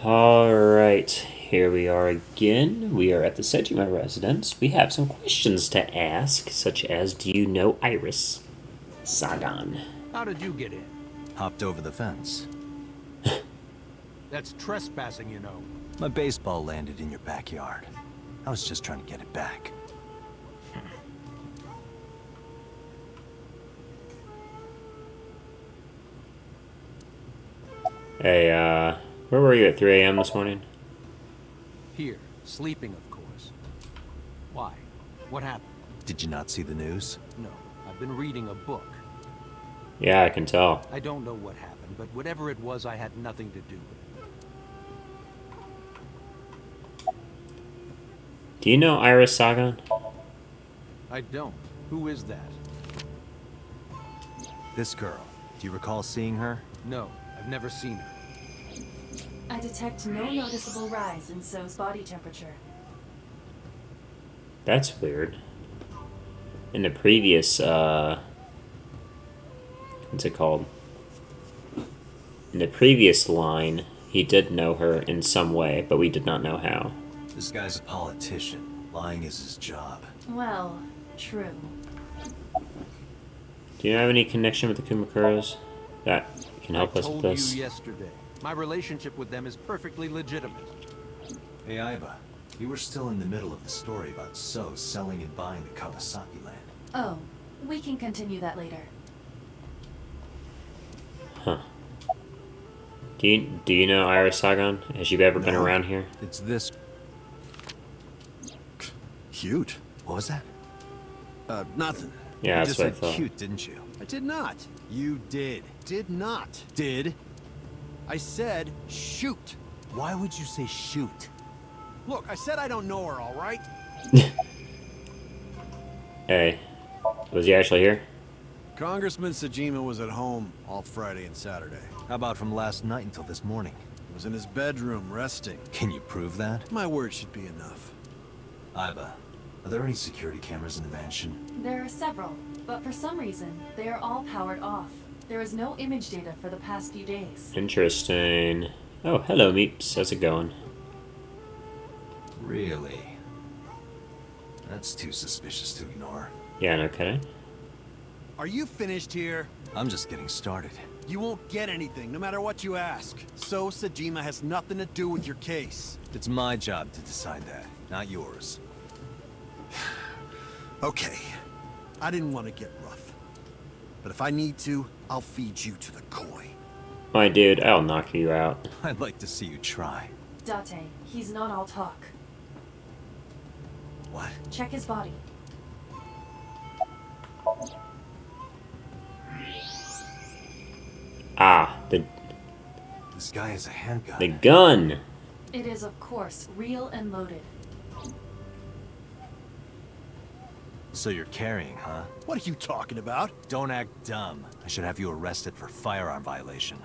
Alright, here we are again. We are at the Sejima residence. We have some questions to ask, such as, do you know Iris Sagan? How did you get in? Hopped over the fence. That's trespassing, you know. My baseball landed in your backyard. I was just trying to get it back. Hey, where were you at 3 a.m. this morning? Here, sleeping, of course. Why? What happened? Did you not see the news? No, I've been reading a book. Yeah, I can tell. I don't know what happened, but whatever it was, I had nothing to do with it. Do you know Iris Sagan? I don't. Who is that? This girl. Do you recall seeing her? No, I've never seen her. I detect no noticeable rise in So's body temperature. That's weird. In the previous, what's it called? In the previous line, he did know her in some way, but we did not know how. This guy's a politician. Lying is his job. Well, true. Do you have any connection with the Kumakuras that can help us with I told this? you yesterday. My relationship with them is perfectly legitimate. Hey, Aiba. You were still in the middle of the story about So selling and buying the Kawasaki land. Oh, we can continue that later. Huh. Do you know Iris Sagan? Has you ever been No. around here? It's this... Cute? What was that? Nothing. Yeah, You that's just what I said thought. cute, didn't you? I did not. You did. Did not. Did? I said shoot. Why would you say shoot? Look, I said I don't know her, all right? Hey, was he actually here? Congressman Sejima was at home all Friday and Saturday. How about from last night until this morning? He was in his bedroom resting. Can you prove that? My word should be enough. Aiba, are there any security cameras in the mansion? There are several, but for some reason, they are all powered off. There is no image data for the past few days. Interesting. Oh, hello, Meeps. How's it going? Really? That's too suspicious to ignore. Yeah, no kidding. Are you finished here? I'm just getting started. You won't get anything, no matter what you ask. So Sejima has nothing to do with your case. It's my job to decide that, not yours. Okay. I didn't want to get rough. But if I need to, I'll feed you to the koi. My dude, I'll knock you out. I'd like to see you try. Date, he's not all talk. What? Check his body. Ah, This guy has a handgun. the gun. It is, of course, real and loaded. So you're carrying, huh? What are you talking about? Don't act dumb. I should have you arrested for firearm violation.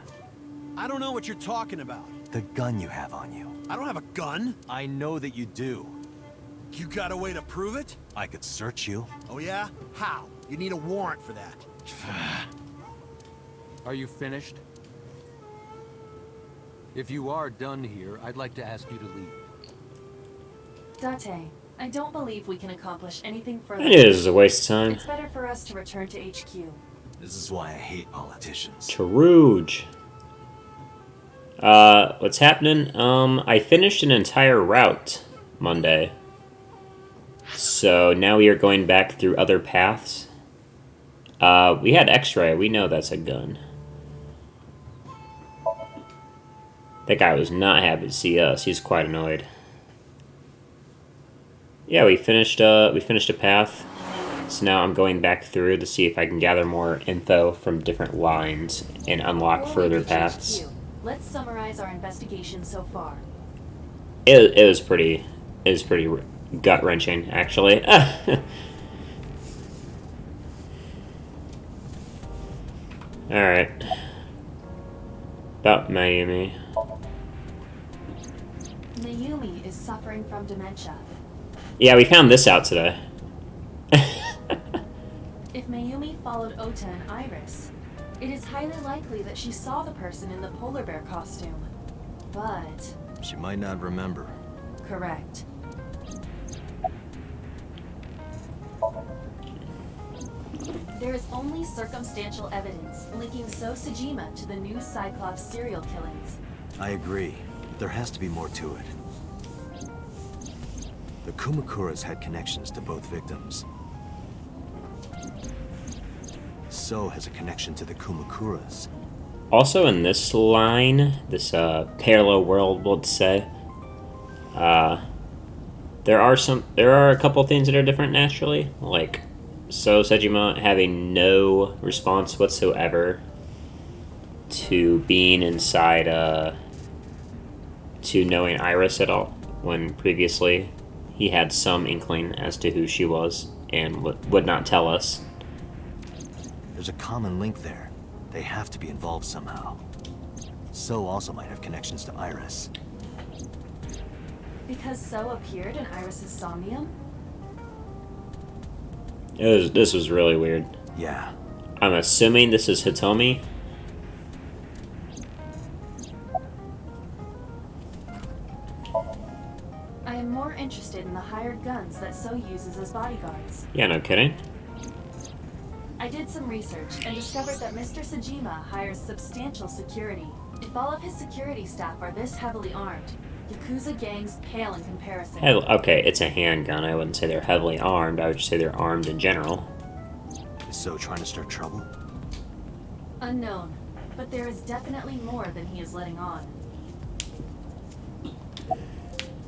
I don't know what you're talking about. The gun you have on you. I don't have a gun. I know that you do. You got a way to prove it? I could search you. Oh yeah? How? You need a warrant for that. Are you finished? If you are done here, I'd like to ask you to leave. Date, I don't believe we can accomplish anything further. It is a waste of time. It's better for us to return to HQ. This is why I hate politicians. Tarouge. What's happening? I finished an entire route Monday. So now we are going back through other paths. We had X-ray. We know that's a gun. That guy was not happy to see us. He's quite annoyed. Yeah, we finished a path. So now I'm going back through to see if I can gather more info from different lines and unlock Before we further reach paths. HQ, let's summarize our investigation so far. It was pretty gut wrenching, actually. All right. About Mayumi. Mayumi is suffering from dementia. Yeah, we found this out today. If Mayumi followed Ota and Iris, it is highly likely that she saw the person in the polar bear costume. But She might not remember. Correct. There is only circumstantial evidence linking So Sajima to the new Cyclops serial killings. I agree. But there has to be more to it. The Kumakuras had connections to both victims. So has a connection to the Kumakuras. Also in this line, this parallel world, let's say, there are a couple things that are different naturally, like So Sejima having no response whatsoever to being inside, to knowing Iris at all, when previously he had some inkling as to who she was and would not tell us. There's a common link there. They have to be involved somehow. So also might have connections to Iris. Because So appeared in Iris's Somnium? This was really weird. Yeah. I'm assuming this is Hitomi. I am more interested in the hired guns that So uses as bodyguards. Yeah, no kidding. I did some research and discovered that Mr. Sajima hires substantial security. If all of his security staff are this heavily armed, Yakuza gangs pale in comparison. Okay, it's a handgun. I wouldn't say they're heavily armed. I would just say they're armed in general. Is So trying to start trouble? Unknown, but there is definitely more than he is letting on.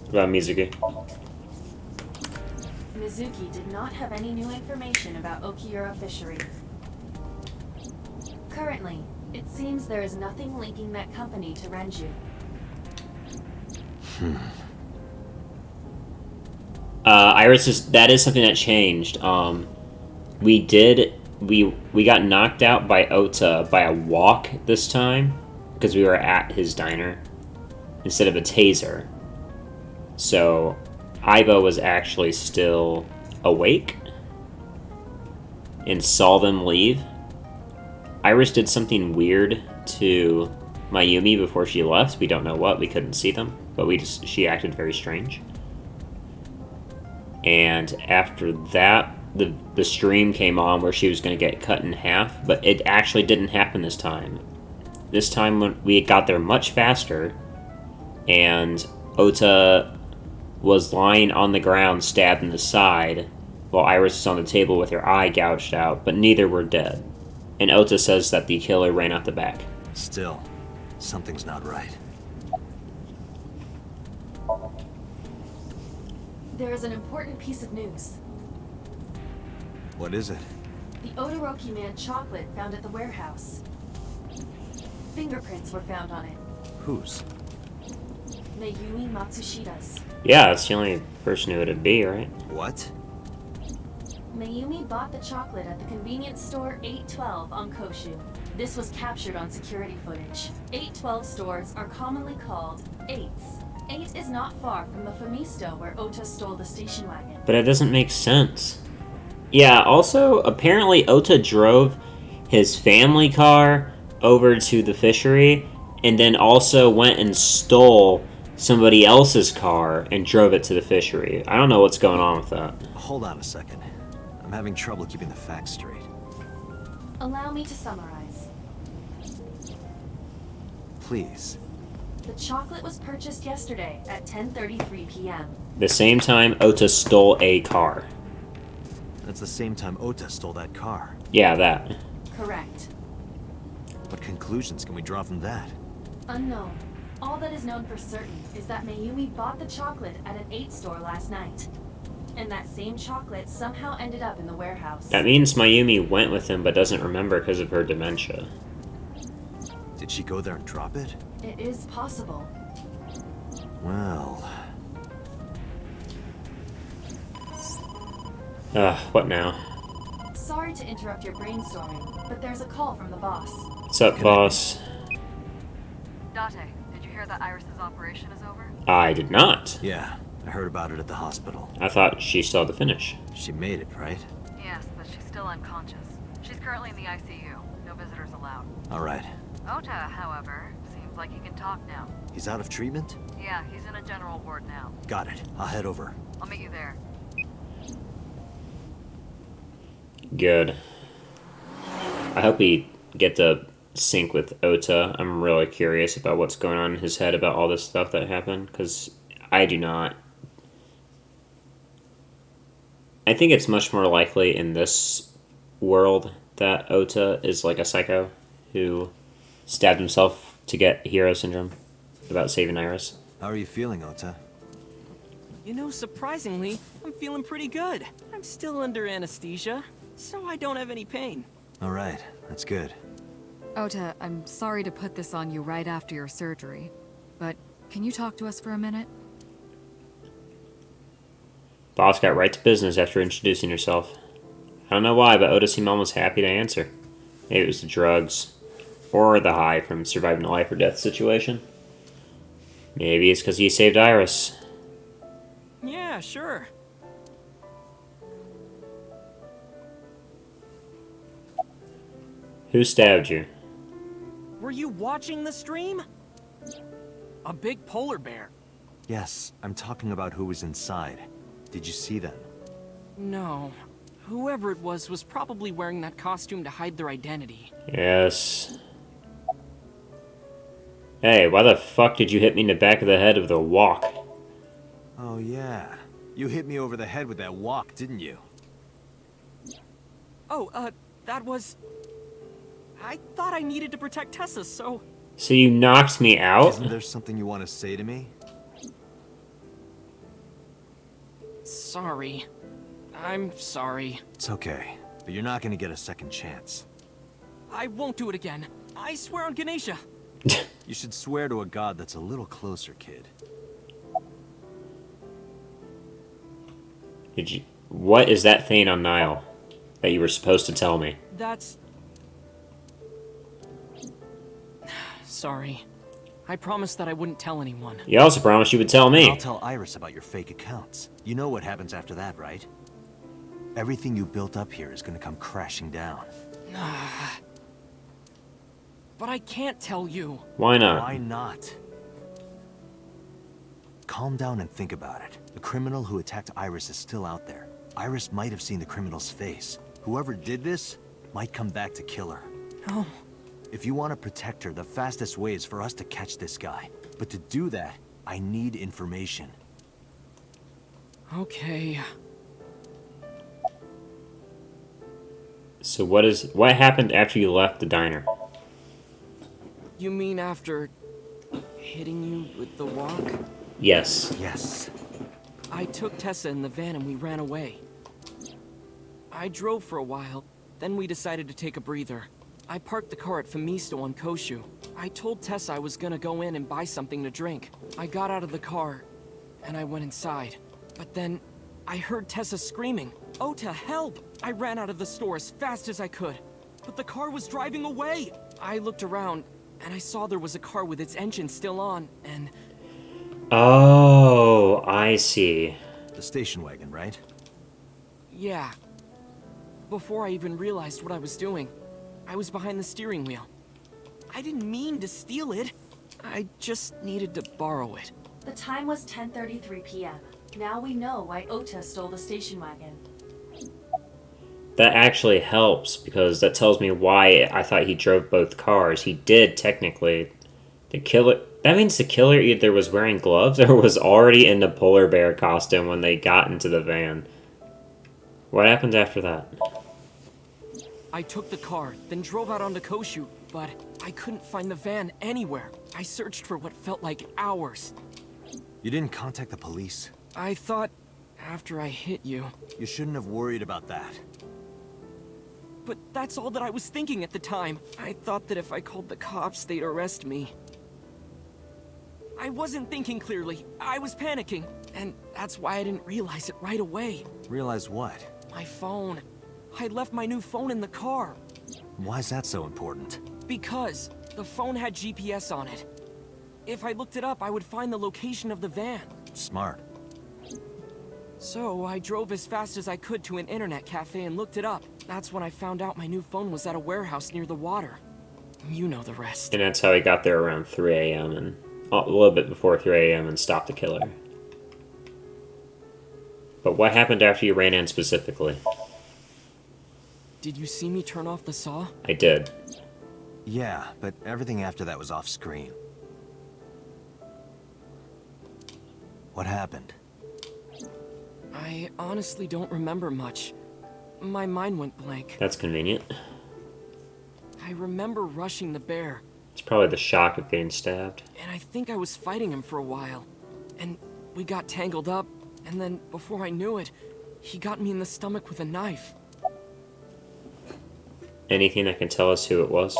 What about Mizuki? Mizuki did not have any new information about Okiura Fishery. Currently, it seems there is nothing linking that company to Renju. That is something that changed. We got knocked out by Ota by a walk this time because we were at his diner instead of a taser. So Ivo was actually still awake and saw them leave. Iris did something weird to Mayumi before she left. We don't know what. We couldn't see them, but she acted very strange. And after that, the stream came on where she was going to get cut in half, but it actually didn't happen this time. This time when we got there much faster, and Ota was lying on the ground stabbed in the side, while Iris was on the table with her eye gouged out, but neither were dead. And Ota says that the killer ran out the back. Still, something's not right. There is an important piece of news. What is it? The Odoroki Man chocolate found at the warehouse. Fingerprints were found on it. Whose? Mayumi Matsushida's. Yeah, that's the only person who it'd be, right? What? Mayumi bought the chocolate at the convenience store 812 on Koshu. This was captured on security footage. 812 stores are commonly called 8s. 8 is not far from the Famisto where Ota stole the station wagon. But it doesn't make sense. Yeah, also, apparently Ota drove his family car over to the fishery and then also went and stole somebody else's car and drove it to the fishery. I don't know what's going on with that. Hold on a second. I'm having trouble keeping the facts straight. Allow me to summarize. Please. The chocolate was purchased yesterday at 10:33 p.m. The same time Ota stole a car. That's the same time Ota stole that car. Yeah, that. Correct. What conclusions can we draw from that? Unknown. All that is known for certain is that Mayumi bought the chocolate at an 8 store last night. And that same chocolate somehow ended up in the warehouse. That means Mayumi went with him but doesn't remember because of her dementia. Did she go there and drop it? It is possible. Well... What now? Sorry to interrupt your brainstorming, but there's a call from the boss. What's up, boss? Date, did you hear that Iris's operation is over? I did not. Yeah, I heard about it at the hospital. I thought she still had to finish. She made it, right? Yes, but she's still unconscious. She's currently in the ICU. No visitors allowed. Alright. Ota, however, seems Sounds like he can talk now. He's out of treatment? Yeah, he's in a general ward now. Got it. I'll head over. I'll meet you there. Good. I hope we get to sync with Ota. I'm really curious about what's going on in his head about all this stuff that happened, because I do not. I think it's much more likely in this world that Ota is like a psycho who stabbed himself to get hero syndrome about saving Iris. How are you feeling, Ota? You know, surprisingly, I'm feeling pretty good. I'm still under anesthesia, so I don't have any pain. All right, that's good. Ota, I'm sorry to put this on you right after your surgery, but can you talk to us for a minute? Boss got right to business after introducing herself. I don't know why, but Ota seemed almost happy to answer. Maybe it was the drugs, or the high from surviving a life or death situation. Maybe it's because he saved Iris. Yeah, sure. Who stabbed you? Were you watching the stream? A big polar bear. Yes, I'm talking about who was inside. Did you see them? No. Whoever it was probably wearing that costume to hide their identity. Yes. Hey, why the fuck did you hit me in the back of the head with a walk? Oh, yeah. You hit me over the head with that walk, didn't you? Oh, that was... I thought I needed to protect Tessa, so... So you knocked me out? Isn't there something you want to say to me? Sorry. I'm sorry. It's okay, but you're not gonna get a second chance. I won't do it again. I swear on Ganesha. You should swear to a god that's a little closer, kid. Did you? What is that thing on Nile that you were supposed to tell me? That's... Sorry. I promised that I wouldn't tell anyone. You also promised you would tell me. I'll tell Iris about your fake accounts. You know what happens after that, right? Everything you built up here is gonna come crashing down. But I can't tell you. Why not? Why not? Calm down and think about it. The criminal who attacked Iris is still out there. Iris might have seen the criminal's face. Whoever did this might come back to kill her. No. If you want to protect her, the fastest way is for us to catch this guy. But to do that, I need information. Okay. So what happened after you left the diner? You mean after hitting you with the walk? Yes. Yes. I took Tessa in the van and we ran away. I drove for a while, then we decided to take a breather. I parked the car at Femisto on Koshu. I told Tessa I was gonna go in and buy something to drink. I got out of the car, and I went inside. But then, I heard Tessa screaming, "Ota, help!" I ran out of the store as fast as I could, but the car was driving away! I looked around, and I saw there was a car with its engine still on, and... Oh, I see. The station wagon, right? yeah. Before I even realized what I was doing, I was behind the steering wheel. I didn't mean to steal it. I just needed to borrow it. The time was 10:33 p.m. Now we know why Ota stole the station wagon. That actually helps, because that tells me why I thought he drove both cars. He did, technically. The killer... That means the killer either was wearing gloves or was already in the polar bear costume when they got into the van. What happens after that? I took the car, then drove out onto Koshu, but I couldn't find the van anywhere. I searched for what felt like hours. You didn't contact the police? I thought, after I hit you... You shouldn't have worried about that. But that's all that I was thinking at the time. I thought that if I called the cops, they'd arrest me. I wasn't thinking clearly. I was panicking. And that's why I didn't realize it right away. Realize what? My phone. I left my new phone in the car. Why is that so important? Because the phone had GPS on it. If I looked it up, I would find the location of the van. Smart. So I drove as fast as I could to an internet cafe and looked it up. That's when I found out my new phone was at a warehouse near the water. You know the rest. And that's how he got there around 3 a.m. and a little bit before 3 a.m. and stopped the killer. But what happened after you ran in specifically? Did you see me turn off the saw? I did. Yeah, but everything after that was off screen. What happened? I honestly don't remember much. My mind went blank. That's convenient. I remember rushing the bear, It's probably the shock of getting stabbed. and I think I was fighting him for a while. And we got tangled up, and then before I knew it, he got me in the stomach with a knife. Anything that can tell us who it was?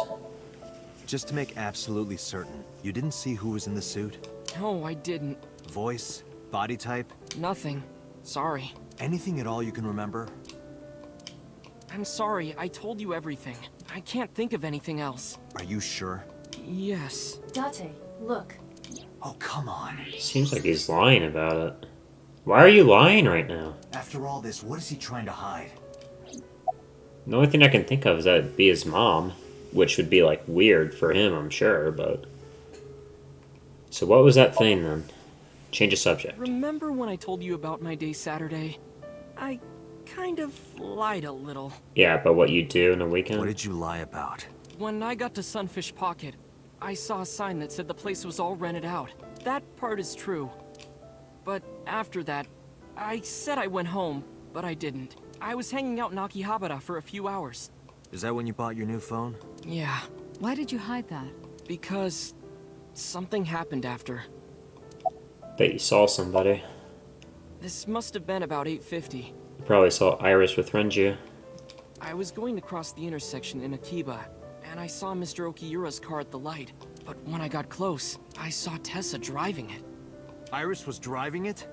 Just to make absolutely certain, you didn't see who was in the suit? No, I didn't. Voice? Body type? Nothing. Sorry. Anything at all you can remember? I'm sorry, I told you everything. I can't think of anything else. Are you sure? Yes. Date, look. Oh, come on. Seems like he's lying about it. Why are you lying right now? After all this, what is he trying to hide? The only thing I can think of is that it'd be his mom, which would be, like, weird for him, I'm sure, but... So what was that thing, then? Change of subject. Remember when I told you about my day Saturday? I kind of lied a little. Yeah, but what you do in a weekend? What did you lie about? When I got to Sunfish Pocket, I saw a sign that said the place was all rented out. That part is true. But after that, I said I went home, but I didn't. I was hanging out in Akihabara for a few hours. Is that when you bought your new phone? Yeah, Why did you hide that? because something happened after. Bet you saw somebody. This must have been about 8:50. You probably saw Iris with Renju. I was going to cross the intersection in Akiba, and I saw Mr. Okiura's car at the light. But when I got close, I saw Tessa driving it. Iris was driving it?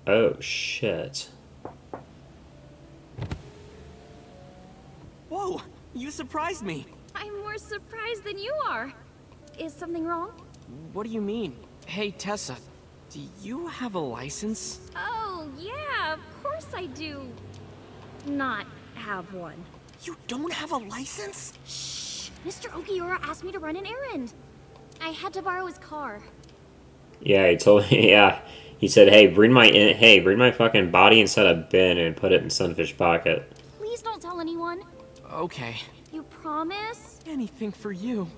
Oh, shit. Whoa! You surprised me! I'm more surprised than you are. Is something wrong? What do you mean? Hey, Tessa, do you have a license? Oh, yeah, of course I do. Not have one. You don't have a license? Shh! Mr. Okiura asked me to run an errand. I had to borrow his car. Yeah, he told me, yeah. He said, hey, bring my fucking body inside a bin and put it in Sunfish Pocket. Please don't tell anyone. Okay. You promise? Anything for you.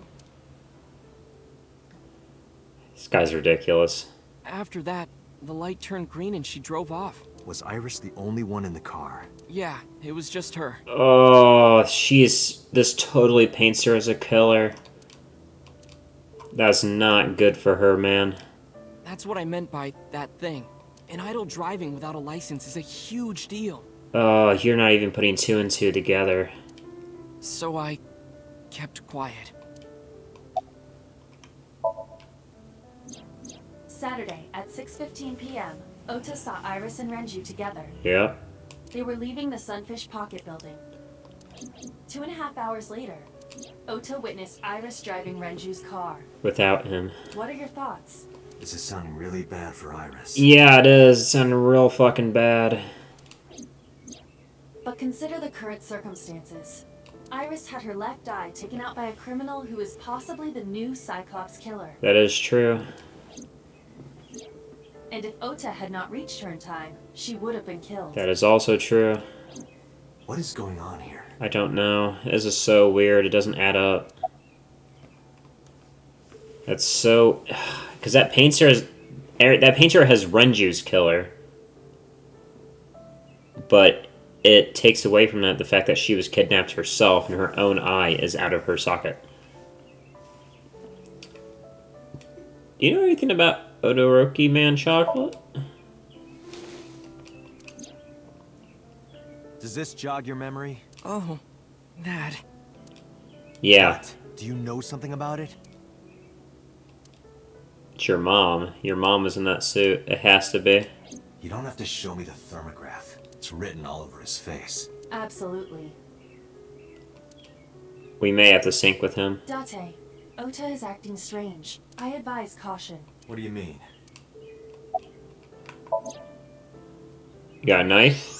This guy's ridiculous. After that, the light turned green and she drove off. Was Iris the only one in the car? Yeah, it was just her. Oh, this totally paints her as a killer. That's not good for her, man. That's what I meant by that thing. An idle driving without a license is a huge deal. Oh, you're not even putting two and two together. So I kept quiet. Saturday at 6:15 p.m., Ota saw Iris and Renju together. Yeah. They were leaving the Sunfish Pocket building. 2.5 hours later, Ota witnessed Iris driving Renju's car. Without him. What are your thoughts? This is sounding really bad for Iris. Yeah, it is. It's sounding real fucking bad. But consider the current circumstances. Iris had her left eye taken out by a criminal who is possibly the new Cyclops killer. That is true. And if Ota had not reached her in time, she would have been killed. That is also true. What is going on here? I don't know. This is so weird. It doesn't add up. That's so... Because that painter has Renju's killer. But it takes away from that the fact that she was kidnapped herself and her own eye is out of her socket. Do you know anything about Odoroki Man Chocolate? Does this jog your memory? Oh, that. Yeah. What? Do you know something about it? It's your mom. Your mom was in that suit. It has to be. You don't have to show me the thermograph. It's written all over his face. Absolutely. We may have to sync with him. Date, Ota is acting strange. I advise caution. What do you mean? You got a knife?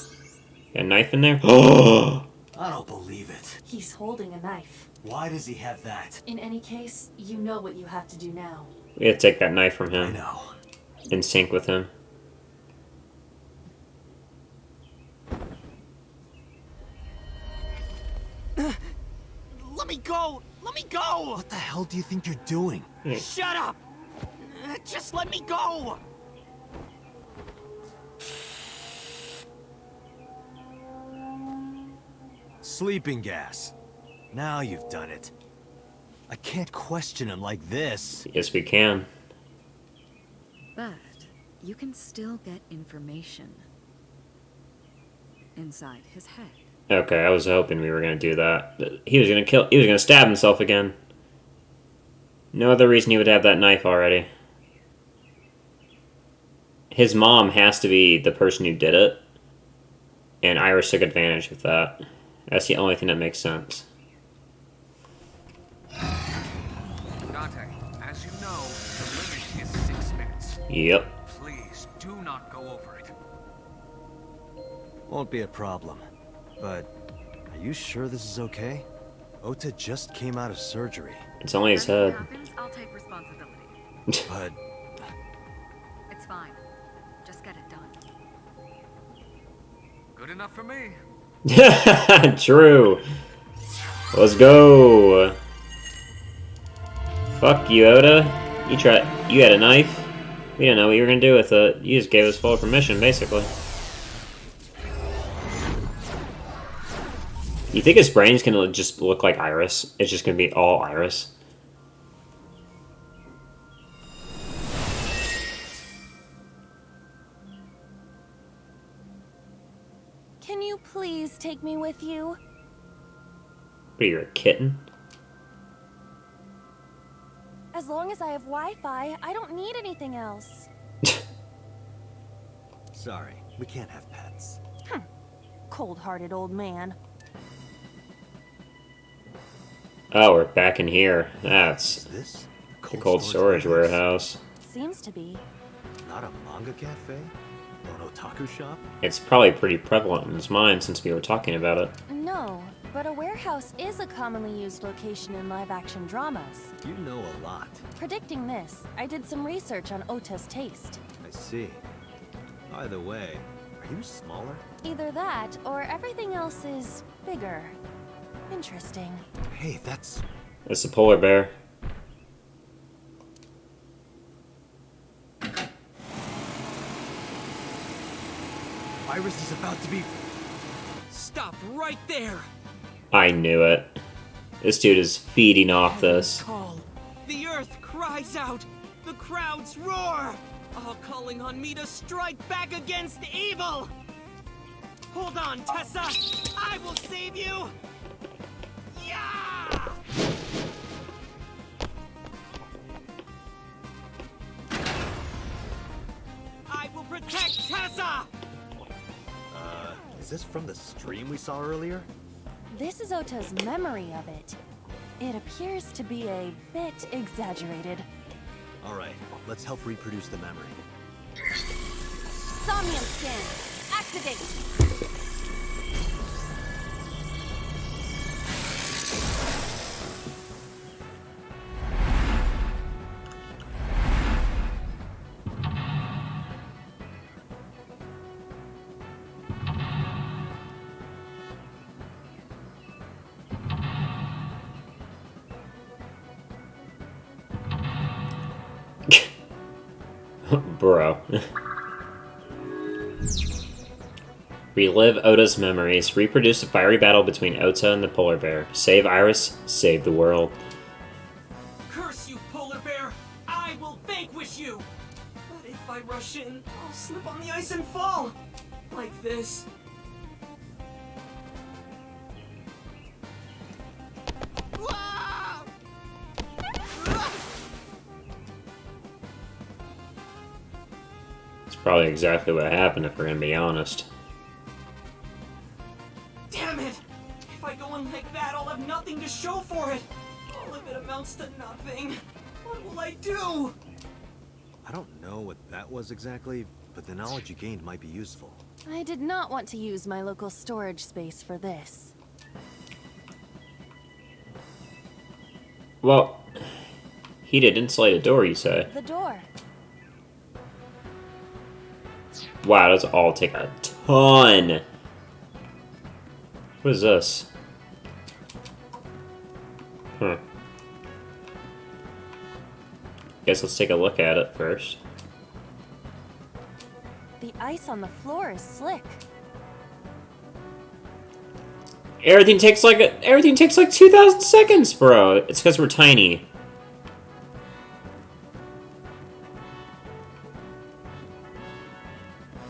Got a knife in there? Oh! I don't believe it. He's holding a knife. Why does he have that? In any case, you know what you have to do now. We had to take that knife from I him. know. In sync with him. Let me go! Let me go! What the hell do you think you're doing? Shut up! Just let me go! Sleeping gas. Now you've done it. I can't question him like this. Yes, we can. But you can still get information inside his head. Okay, I was hoping we were gonna do that. He was gonna stab himself again. No other reason he would have that knife already. His mom has to be the person who did it. And Iris took advantage of that. That's the only thing that makes sense. Dante, as you know, the limit is 6 minutes. Yep. Please, do not go over it. Won't be a problem. But, are you sure this is okay? Ota just came out of surgery. It's only his If anything head. happens, I'll take responsibility. But, It's fine. Just get it done. Good enough for me. True. Let's go. Fuck you, Oda. You had a knife. We didn't know what you were gonna do with it. You just gave us full permission, basically. You think his brain's gonna just look like Iris? It's just gonna be all Iris? Can you please take me with you? What, you're a kitten? As long as I have Wi-Fi, I don't need anything else. sorry, we can't have pets. Cold-hearted old man. Oh, we're back in here. That's Is this the cold storage warehouse. Seems to be. Not a manga cafe? Or an otaku shop? It's probably pretty prevalent in his mind since we were talking about it. No, but a warehouse is a commonly used location in live-action dramas. You know a lot. Predicting this, I did some research on Ota's taste. I see. By the way, are you smaller? Either that, or everything else is bigger. Interesting. Hey, that's... It's a polar bear. Iris is about to be... Stop right there! I knew it. This dude is feeding off this. Call. The earth cries out. The crowds roar. All calling on me to strike back against evil. Hold on, Tessa. I will save you. Yeah! I will protect Tessa. Is this from the stream we saw earlier? This is Ota's memory of it. It appears to be a bit exaggerated. Alright, let's help reproduce the memory. Somnium scan! Activate! Bro. Relive Ota's memories. Reproduce the fiery battle between Ota and the polar bear. Save Iris. Save the world. Curse you, polar bear! I will vanquish you! But if I rush in, I'll slip on the ice and fall! Like this. Ah! Ah! It's probably exactly what happened if we're gonna be honest. Damn it! If I go in like that, I'll have nothing to show for it! All of it amounts to nothing. What will I do? I don't know what that was exactly, but the knowledge you gained might be useful. I did not want to use my local storage space for this. Well, heated insulated door, you say? The door. Wow, those all take a ton. What is this? Huh. Guess let's take a look at it first. The ice on the floor is slick. Everything takes like 2,000 seconds, bro. It's because we're tiny.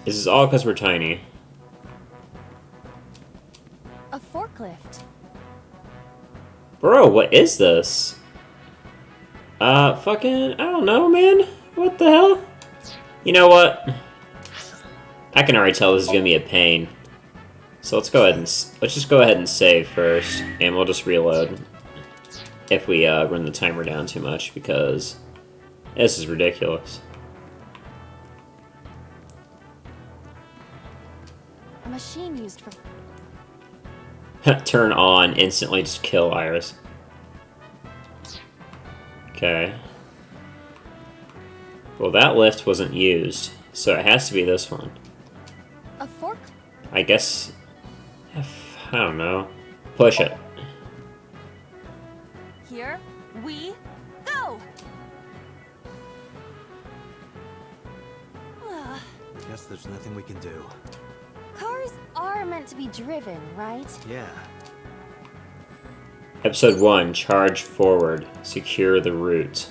This is all because we're tiny. A forklift. Bro, what is this? Fucking, I don't know, man. What the hell? You know what? I can already tell this is gonna be a pain. So let's just go ahead and save first, and we'll just reload if we run the timer down too much, because this is ridiculous. A machine used for... Turn on, instantly just kill Iris. Okay. Well, that lift wasn't used, so it has to be this one. A fork? I guess... I don't know. Push it. Here we go! Guess there's nothing we can do. Cars are meant to be driven, right? Yeah. Episode 1, charge forward. Secure the route.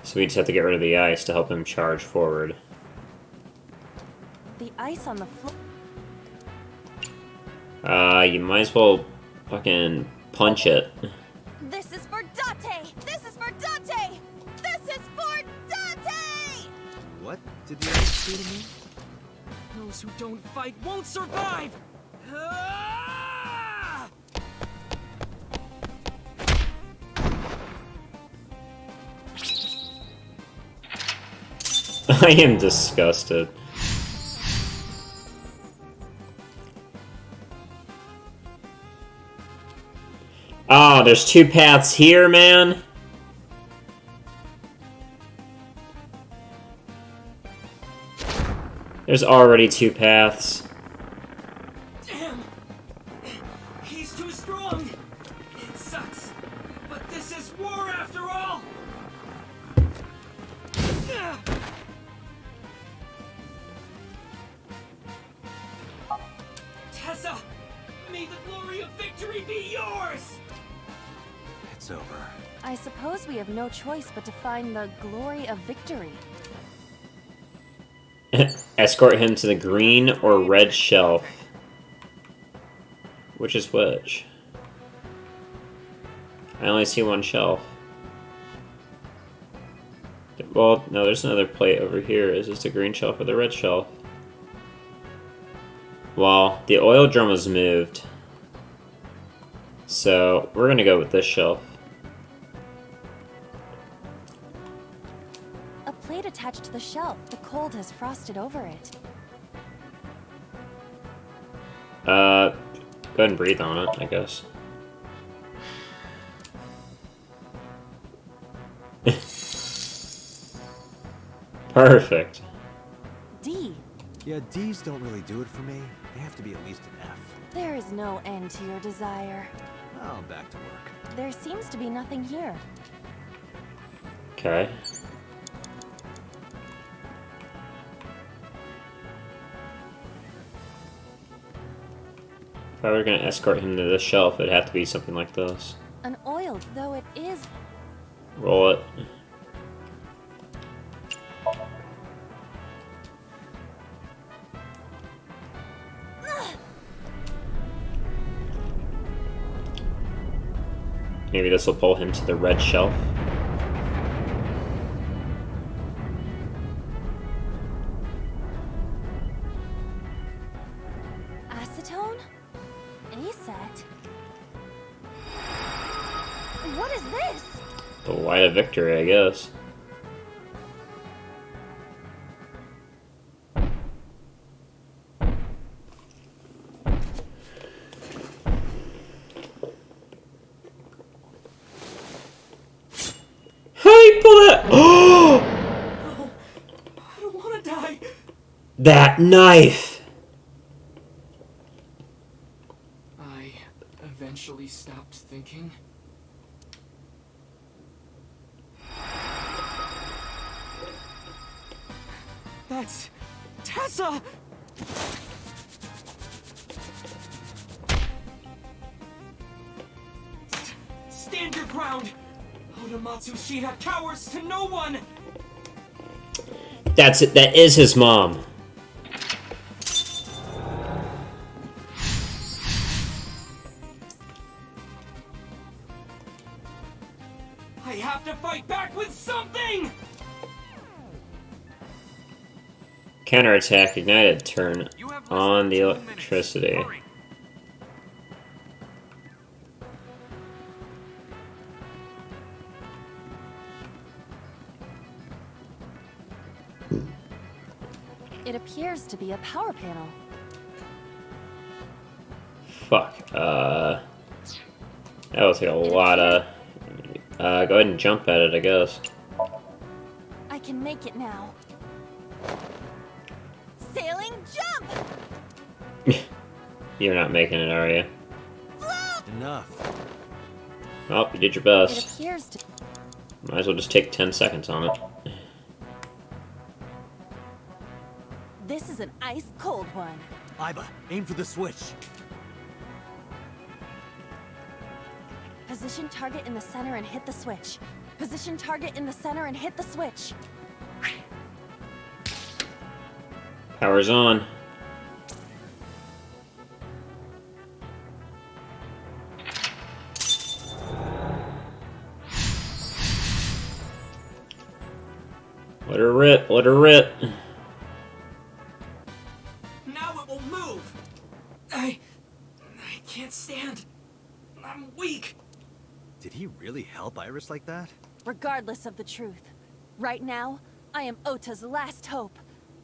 So we just have to get rid of the ice to help him charge forward. The ice on the floor... You might as well fucking punch it. This is for Date! This is for Date! This is for Date! What did the ice say to me? Those who don't fight won't survive! Ah! I am disgusted. Oh, there's two paths here, man. There's already two paths. Damn! He's too strong! It sucks, but this is war after all! Tessa! May the glory of victory be yours! It's over. I suppose we have no choice but to find the glory of victory. Escort him to the green or red shelf. Which is which? I only see one shelf. Well, no, there's another plate over here. Is this the green shelf or the red shelf? Well, the oil drum was moved. So, we're gonna go with this shelf. A plate attached to the shelf. The cold has frosted over it. Go ahead and breathe on it, I guess. Perfect. D. Yeah, D's don't really do it for me. They have to be at least an F. There is no end to your desire. Oh, back to work. There seems to be nothing here. Okay. If I were gonna escort him to this shelf, it'd have to be something like this. An oil, though it is... Roll it. Maybe this will pull him to the red shelf. Acetone? ASAT? What is this? The light of victory, I guess. That knife! I eventually stopped thinking. That's Tessa! Stand your ground! Odamatsu Shida cowers to no one! That's it. That is his mom. I have to fight back with something! Counterattack ignited. Turn You have less on than the 2 minutes. electricity. Hurry. It appears to be a power panel. Fuck. That will take a lot of. Go ahead and jump at it, I guess. I can make it now. Sailing jump! You're not making it, are you? Enough. Oh, you did your It best. appears to. Might as well just take 10 seconds on it. This is an ice cold one. Iba, aim for the switch. Position target in the center and hit the switch. Position target in the center and hit the switch. Power's on. Let her rip, let her rip. Now it will move! I can't stand. I'm weak. Did he really help Iris like that? Regardless of the truth, right now, I am Ota's last hope.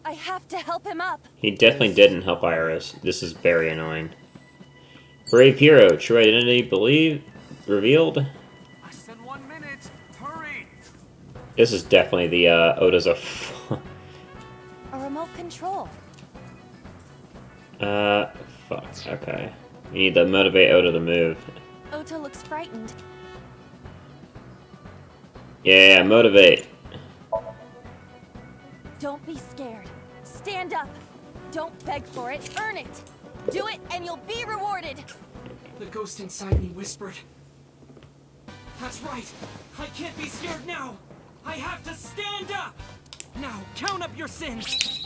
I have to help him up. He definitely didn't help Iris. This is very annoying. Brave hero, true identity revealed. Less than 1 minute. Hurry. This is definitely the Oda's a. A remote control. Fuck. Okay. We need to motivate Oda to move. Ota looks frightened. Yeah, motivate. Don't be scared. Stand up. Don't beg for it. Earn it. Do it and you'll be rewarded. The ghost inside me whispered. That's right. I can't be scared now. I have to stand up. Now, count up your sins.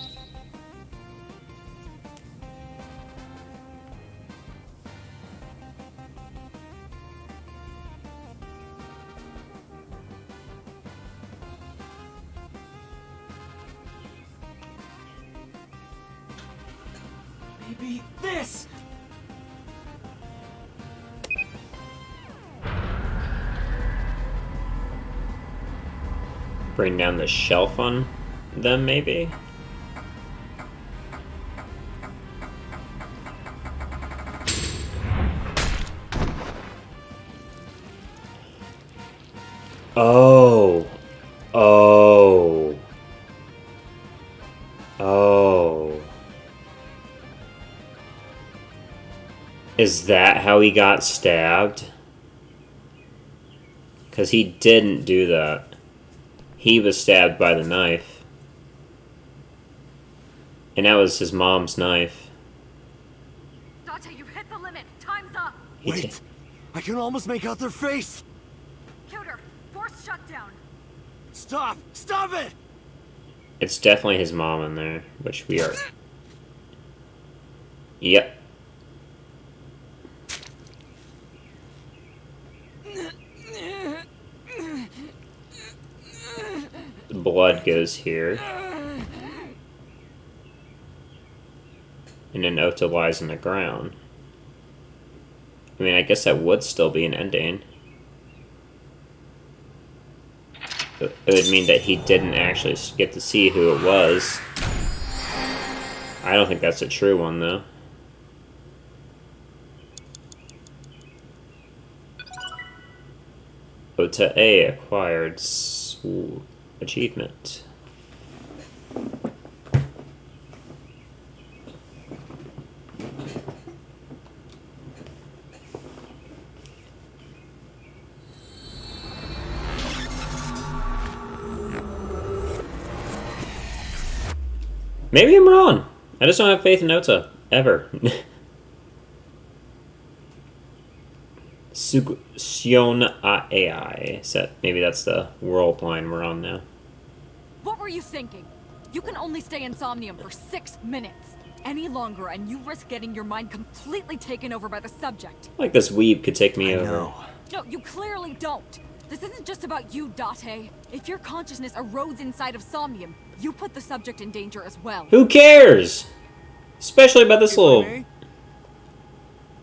Maybe this. Bring down the shelf on them, maybe? Oh. Oh. Oh. Is that how he got stabbed? Because he didn't do that. He was stabbed by the knife. And that was his mom's knife. Date, you've hit the limit. Time's up. Wait! I can almost make out their face! Counter, force shutdown. Stop! Stop it! It's definitely his mom in there, which we are. Yep. The blood goes here. And then Ota lies on the ground. I mean, I guess that would still be an ending. It would mean that he didn't actually get to see who it was. I don't think that's a true one, though. Ota A acquired achievement. Maybe I'm wrong. I just don't have faith in Ota. Ever. Sugsion AI. Set. Maybe that's the world line we're on now. What were you thinking? You can only stay in Somnium for 6 minutes. Any longer and you risk getting your mind completely taken over by the subject. Like this weeb could take me over. No. No, you clearly don't. This isn't just about you, Date. If your consciousness erodes inside of Somnium, you put the subject in danger as well. Who cares? Especially about this If I little... may?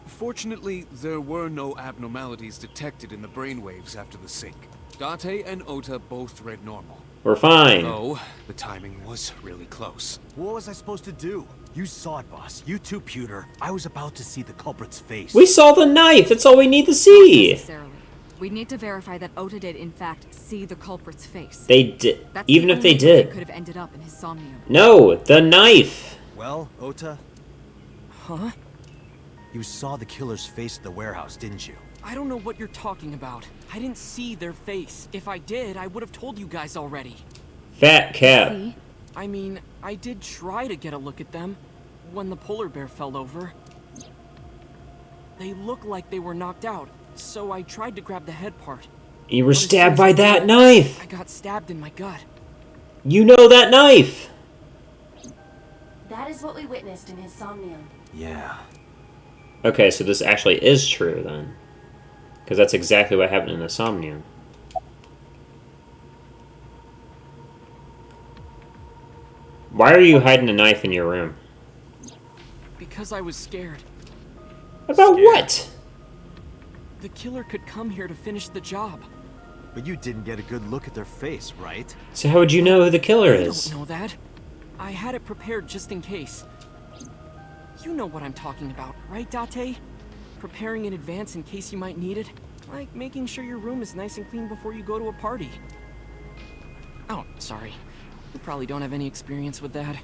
Fortunately, there were no abnormalities detected in the brainwaves after the sync. Date and Ota both read normal. We're fine. Though, the timing was really close. What was I supposed to do? You saw it, boss. You too, Pewter. I was about to see the culprit's face. We saw the knife. That's all we need to see. Necessarily. We need to verify that Ota did, in fact, see the culprit's face. They did. That's Even the if they only way it did. could have ended up in his Somnium. No, the knife. Well, Ota, Huh? you saw the killer's face at the warehouse, didn't you? I don't know what you're talking about. I didn't see their face. If I did, I would have told you guys already. Fat cap. See? I mean, I did try to get a look at them when the polar bear fell over. They looked like they were knocked out, so I tried to grab the head part. You were But as soon stabbed as by I that did, knife. I got stabbed in my gut. You know that knife. That is what we witnessed in his Somnium. Yeah. Okay, so this actually is true then. Because that's exactly what happened in the Somnium. Why are you hiding a knife in your room? Because I was scared. About what? The killer could come here to finish the job. But you didn't get a good look at their face, right? So how would you know who the killer I is? don't know that. I had it prepared just in case. You know what I'm talking about, right, Date? Preparing in advance in case you might need it. Like making sure your room is nice and clean before you go to a party. Oh, sorry. You probably don't have any experience with that.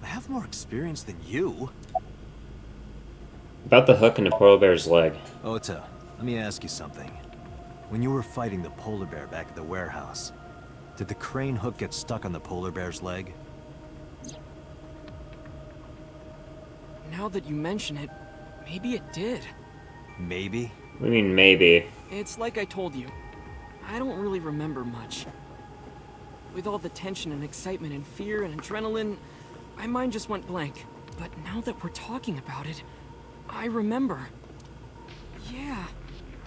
I have more experience than you. About the hook in the polar bear's leg. Ota, let me ask you something. When you were fighting the polar bear back at the warehouse, did the crane hook get stuck on the polar bear's leg? Now that you mention it, maybe it did. Maybe? What do you mean, maybe? It's like I told you. I don't really remember much. With all the tension and excitement and fear and adrenaline, my mind just went blank. But now that we're talking about it, I remember. Yeah,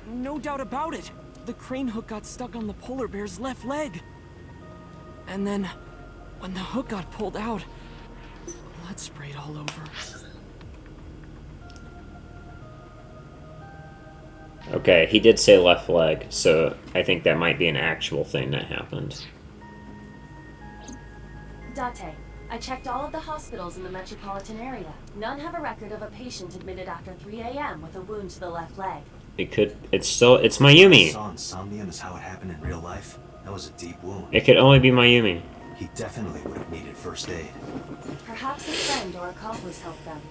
no doubt about it. The crane hook got stuck on the polar bear's left leg. And then, when the hook got pulled out, blood sprayed all over. Okay, he did say left leg, so I think that might be an actual thing that happened. Date, I checked all of the hospitals in the metropolitan area. None have a record of a patient admitted after 3 a.m. with a wound to the left leg. It's Mayumi. Saw in Somnium is how it happened in real life. That was a deep wound. It could only be Mayumi. He definitely would have needed first aid. Perhaps a friend or accomplice helped them.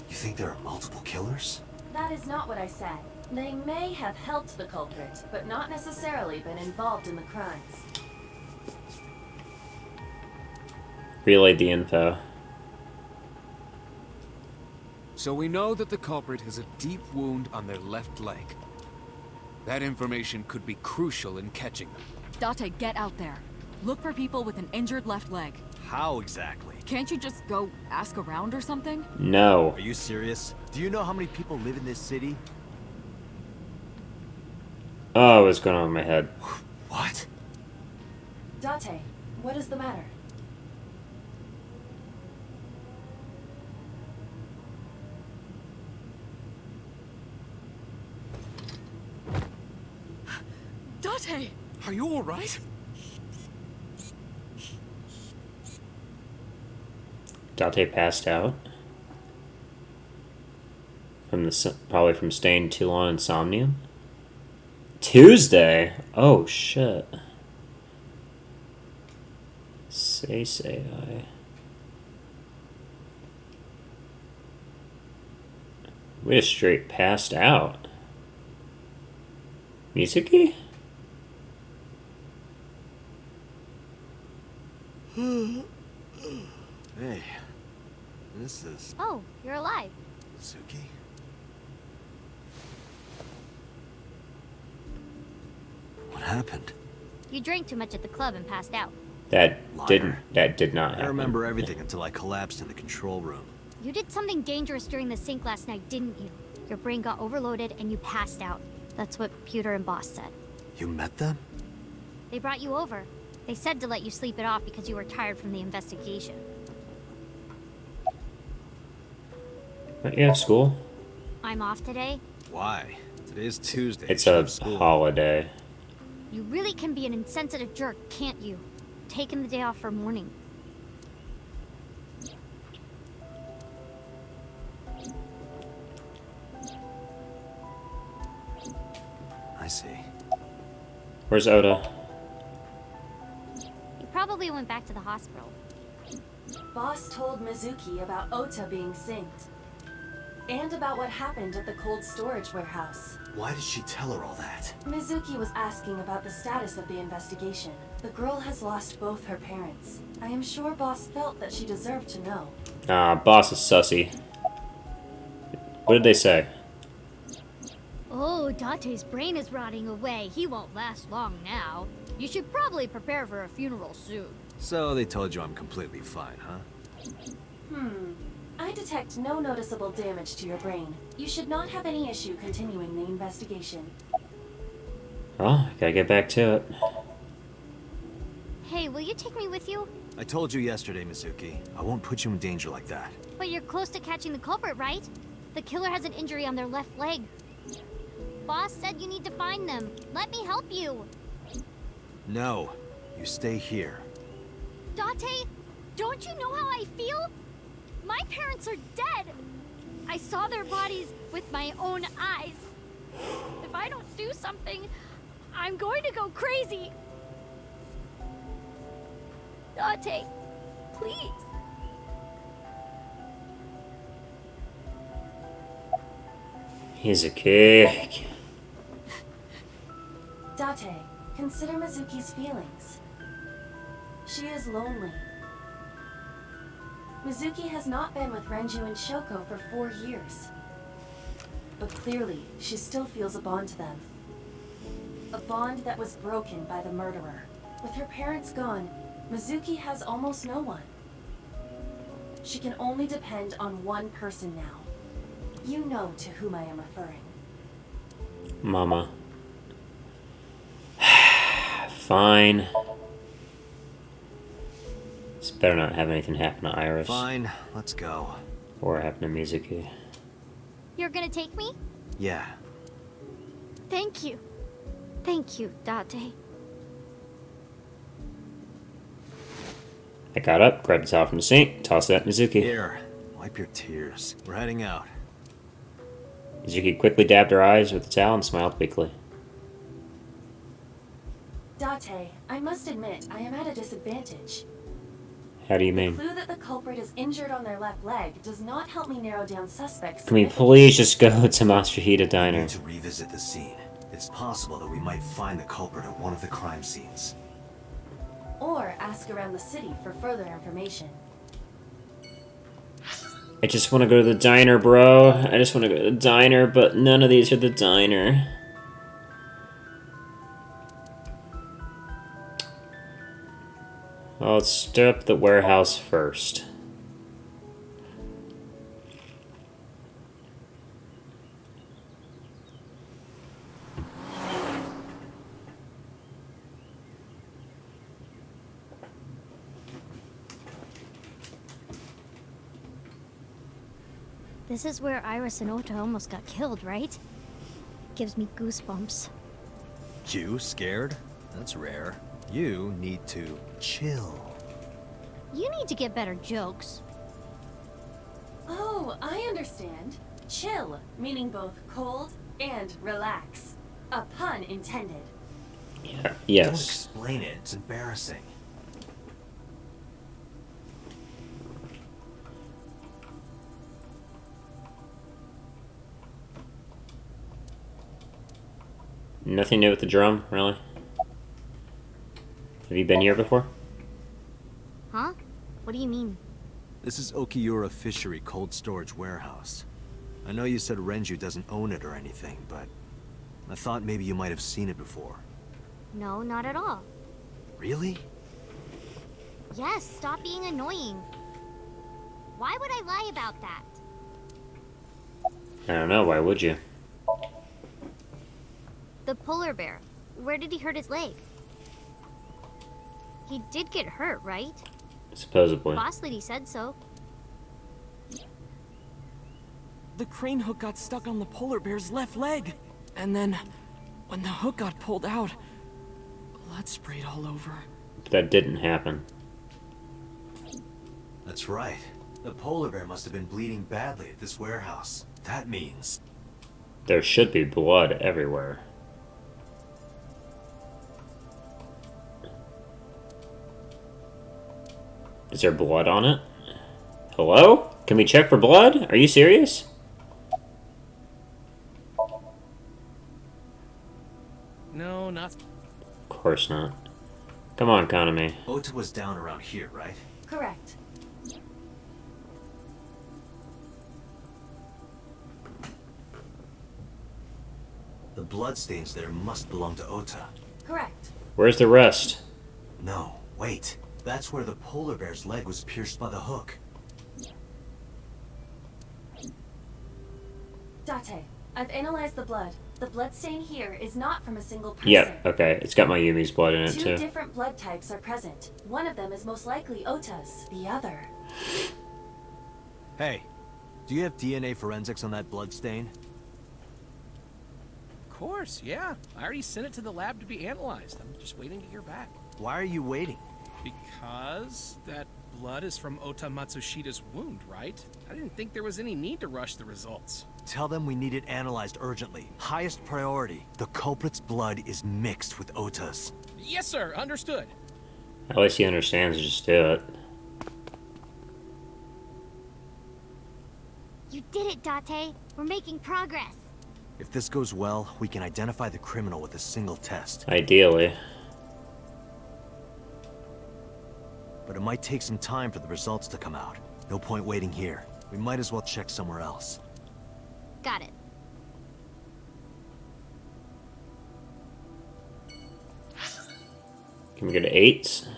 You think there are multiple killers? That is not what I said. They may have helped the culprit, but not necessarily been involved in the crimes. Relayed the info. So we know that the culprit has a deep wound on their left leg. That information could be crucial in catching them. Date, get out there. Look for people with an injured left leg. How exactly? Can't you just go ask around or something? No. Are you serious? Do you know how many people live in this city? Oh, what's going on in my head? What? Date, what is the matter? Date! Are you alright? Date passed out. Probably from staying too long in Somnium. Tuesday? Oh shit. Say I. We just straight passed out. Mitsuki? Hey, this is Oh, you're alive. Suki. What happened? You drank too much at the club and passed out. That Liar. did not happen. I remember everything until I collapsed in the control room. You did something dangerous during the sink last night, didn't you? Your brain got overloaded and you passed out. That's what Pewter and Boss said. You met them? They brought you over. They said to let you sleep it off because you were tired from the investigation. Don't you have school? I'm off today. Why? Today's Tuesday. It's You a have school. holiday. You really can be an insensitive jerk, can't you? Taking the day off for mourning. I see. Where's Oda? You probably went back to the hospital. Boss told Mizuki about Ota being synced. And about what happened at the cold storage warehouse. Why did she tell her all that? Mizuki was asking about the status of the investigation. The girl has lost both her parents. I am sure Boss felt that she deserved to know. Boss is sussy. What did they say? Oh, Date's brain is rotting away. He won't last long now. You should probably prepare for a funeral soon. So they told you I'm completely fine, huh? I detect no noticeable damage to your brain. You should not have any issue continuing the investigation. Well, gotta get back to it. Hey, will you take me with you? I told you yesterday, Mizuki. I won't put you in danger like that. But you're close to catching the culprit, right? The killer has an injury on their left leg. Boss said you need to find them. Let me help you. No, you stay here. Date, don't you know how I feel? My parents are dead. I saw their bodies with my own eyes. If I don't do something, I'm going to go crazy. Date, please. He's a kick. Date, consider Mizuki's feelings. She is lonely. Mizuki has not been with Renju and Shoko for 4 years. But clearly, she still feels a bond to them. A bond that was broken by the murderer. With her parents gone, Mizuki has almost no one. She can only depend on one person now. You know to whom I am referring. Mama. Fine. This better not have anything happen to Iris. Fine, let's go. Or happen to Mizuki. You're gonna take me? Yeah. Thank you. Thank you, Date. I got up, grabbed the towel from the sink, tossed it at Mizuki. Here, wipe your tears. We're heading out. Mizuki quickly dabbed her eyes with the towel and smiled weakly. Date, I must admit, I am at a disadvantage. How do you The mean? clue that the culprit is injured on their left leg does not help me narrow down suspects. Can we please just go to Masahita We Diner? need to revisit the scene. It's possible that we might find the culprit at one of the crime scenes. Or ask around the city for further information. I just want to go to the diner, bro. I just want to go to the diner, but none of these are the diner. Well, let's stir up the warehouse first. This is where Iris and Ota almost got killed, right? Gives me goosebumps. You scared? That's rare. You need to chill. You need to get better jokes. Oh, I understand. Chill, meaning both cold and relax. A pun intended. Yeah. Don't Yes. explain it. It's embarrassing. Nothing new with the drum, really? Have you been here before? Huh? What do you mean? This is Okiura Fishery Cold Storage Warehouse. I know you said Renju doesn't own it or anything, but I thought maybe you might have seen it before. No, not at all. Really? Yes, stop being annoying. Why would I lie about that? I don't know, why would you? The polar bear. Where did he hurt his leg? He did get hurt, right? Supposedly. Boss lady said so. The crane hook got stuck on the polar bear's left leg. And then, when the hook got pulled out, blood sprayed all over. That didn't happen. That's right. The polar bear must have been bleeding badly at this warehouse. That means... There should be blood everywhere. Is there blood on it? Hello? Can we check for blood? Are you serious? No, not... Of course not. Come on, Kaname. Ota was down around here, right? Correct. The bloodstains there must belong to Ota. Correct. Where's the rest? No, wait. That's where the polar bear's leg was pierced by the hook. Date, I've analyzed the blood. The blood stain here is not from a single person. Yep, okay. It's got my Yumi's blood in it, Two too. different blood types are present. One of them is most likely Ota's. The other... Hey, do you have DNA forensics on that blood stain? Of course, yeah. I already sent it to the lab to be analyzed. I'm just waiting to hear back. Why are you waiting? Because that blood is from Ota Matsushida's wound, right? I didn't think there was any need to rush the results. Tell them we need it analyzed urgently. Highest priority. The culprit's blood is mixed with Ota's. Yes, sir. Understood. At least he understands, just do it. You did it, Date. We're making progress. If this goes well, we can identify the criminal with a single test. Ideally. But it might take some time for the results to come out. No point waiting here. We might as well check somewhere else. Got it. Can we go to 8s?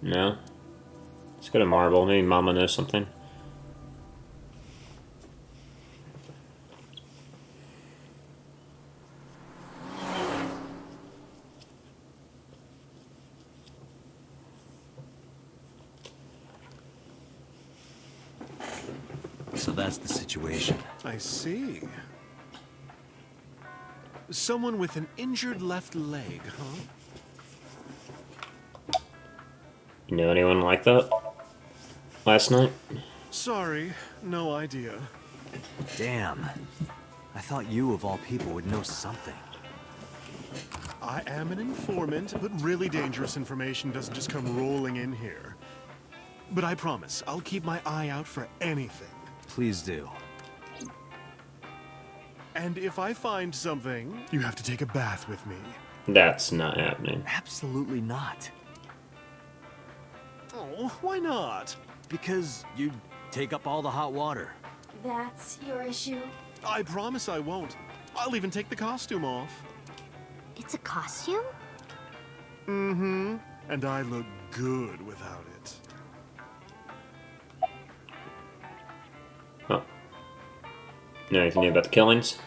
No? Let's go to Marble. Maybe Mama knows something. So that's the situation. I see. Someone with an injured left leg, huh? You know anyone like that? Last night? Sorry, no idea. Damn. I thought you, of all people, would know something. I am an informant, but really dangerous information doesn't just come rolling in here. But I promise, I'll keep my eye out for anything. Please do. And if I find something, you have to take a bath with me. That's not happening. Absolutely not. Oh, why not? Because you take up all the hot water. That's your issue? I promise I won't. I'll even take the costume off. It's a costume? Mm-hmm. And I look good without it. Oh. Know anything new about the killings?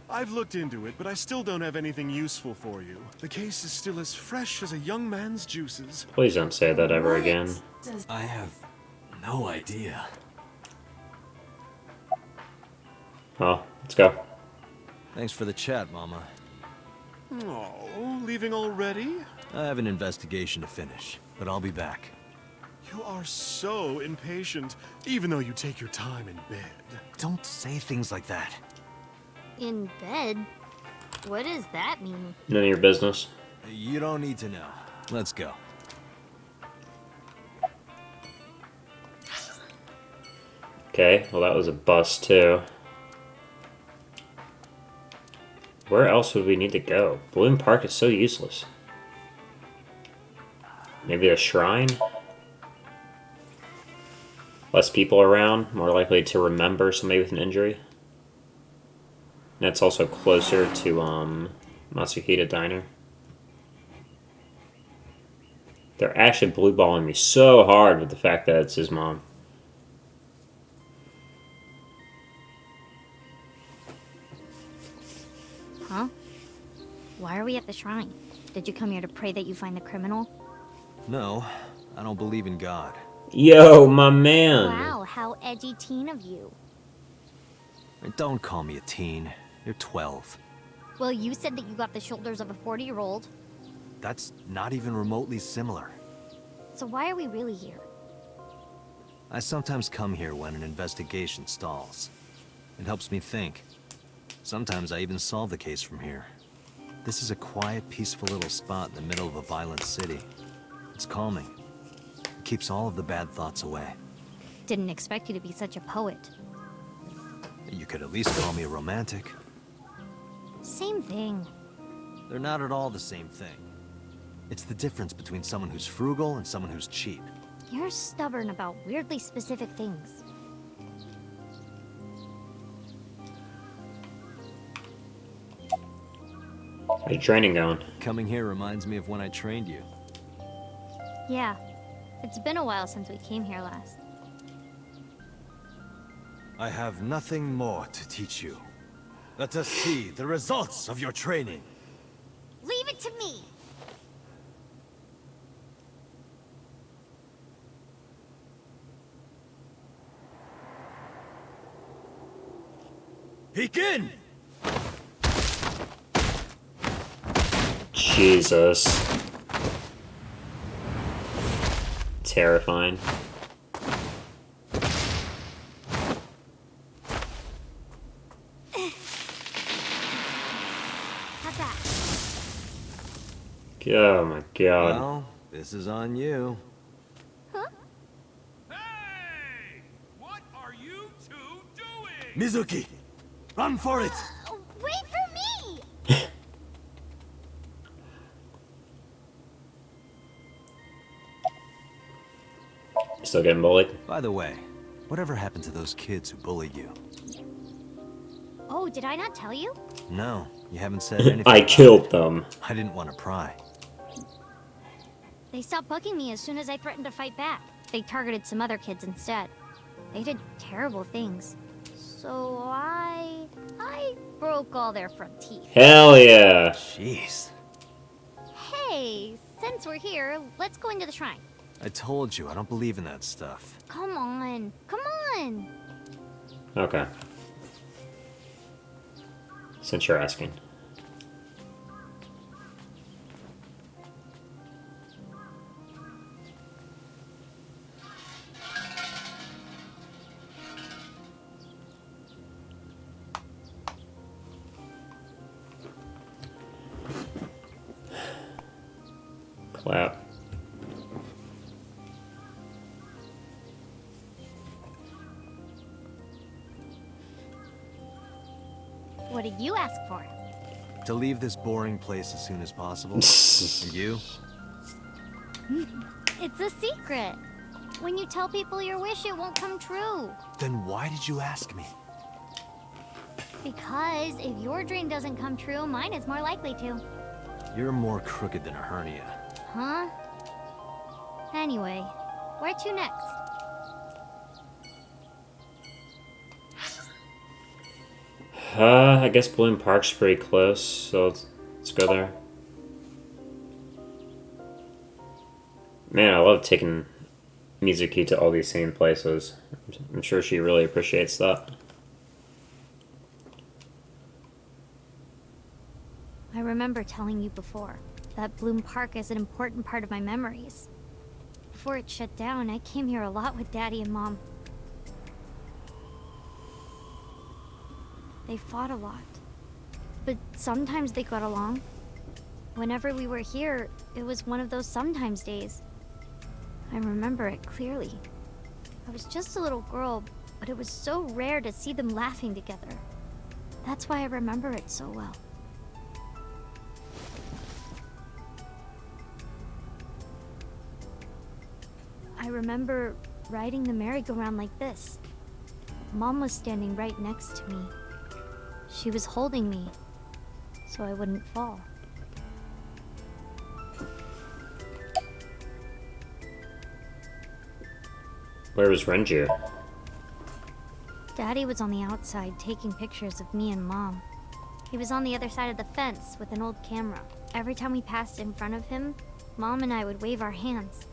I've looked into it, but I still don't have anything useful for you. The case is still as fresh as a young man's juices. Please don't say that ever again. I have no idea. Oh, let's go. Thanks for the chat, Mama. Oh, leaving already? I have an investigation to finish, but I'll be back. You are so impatient, even though you take your time in bed. Don't say things like that. In bed? What does that mean? None of your business. You don't need to know. Let's go. Okay, well that was a bust too. Where else would we need to go? Bloom Park is so useless. Maybe a shrine? Less people around, more likely to remember somebody with an injury. And that's also closer to Matsuhita Diner. They're actually blue balling me so hard with the fact that it's his mom. Huh? Why are we at the shrine? Did you come here to pray that you find the criminal? No, I don't believe in God. Yo, my man! Wow, how edgy teen of you. Don't call me a teen. You're 12. Well, you said that you got the shoulders of a 40-year-old. That's not even remotely similar. So why are we really here? I sometimes come here when an investigation stalls. It helps me think. Sometimes I even solve the case from here. This is a quiet, peaceful little spot in the middle of a violent city. It's calming. It keeps all of the bad thoughts away. Didn't expect you to be such a poet. You could at least call me a romantic. Same thing. They're not at all the same thing. It's the difference between someone who's frugal and someone who's cheap. You're stubborn about weirdly specific things. How's your training going? Coming here reminds me of when I trained you. Yeah. It's been a while since we came here last. I have nothing more to teach you. Let us see the results of your training. Leave it to me! Begin! Jesus. Terrifying. How's that? Oh my god. Well, this is on you. Huh? Hey! What are you two doing? Mizuki! Run for it! Wait for me! Still getting bullied? By the way, whatever happened to those kids who bullied you? Oh, did I not tell you? No, you haven't said anything. I about killed it. them. I didn't want to pry. They stopped bugging me as soon as I threatened to fight back. They targeted some other kids instead. They did terrible things. So I broke all their front teeth. Hell yeah. Jeez. Hey, since we're here, let's go into the shrine. I told you, I don't believe in that stuff. Come on, come on. Okay. Since you're asking. Clap. What did you ask for? To leave this boring place as soon as possible. And you? It's a secret. When you tell people your wish, it won't come true. Then why did you ask me? Because if your dream doesn't come true, mine is more likely to. You're more crooked than a hernia. Huh? Anyway, where to next? I guess Bloom Park's pretty close, so let's go there. Man, I love taking Mizuki to all these same places. I'm sure she really appreciates that. I remember telling you before that Bloom Park is an important part of my memories. Before it shut down, I came here a lot with Daddy and Mom. They fought a lot, but sometimes they got along. Whenever we were here, it was one of those sometimes days. I remember it clearly. I was just a little girl, but it was so rare to see them laughing together. That's why I remember it so well. remember riding the merry-go-round like this. Mom was standing right next to me. She was holding me, so I wouldn't fall. Where was Renju? Daddy was on the outside taking pictures of me and Mom. He was on the other side of the fence with an old camera. Every time we passed in front of him, Mom and I would wave our hands.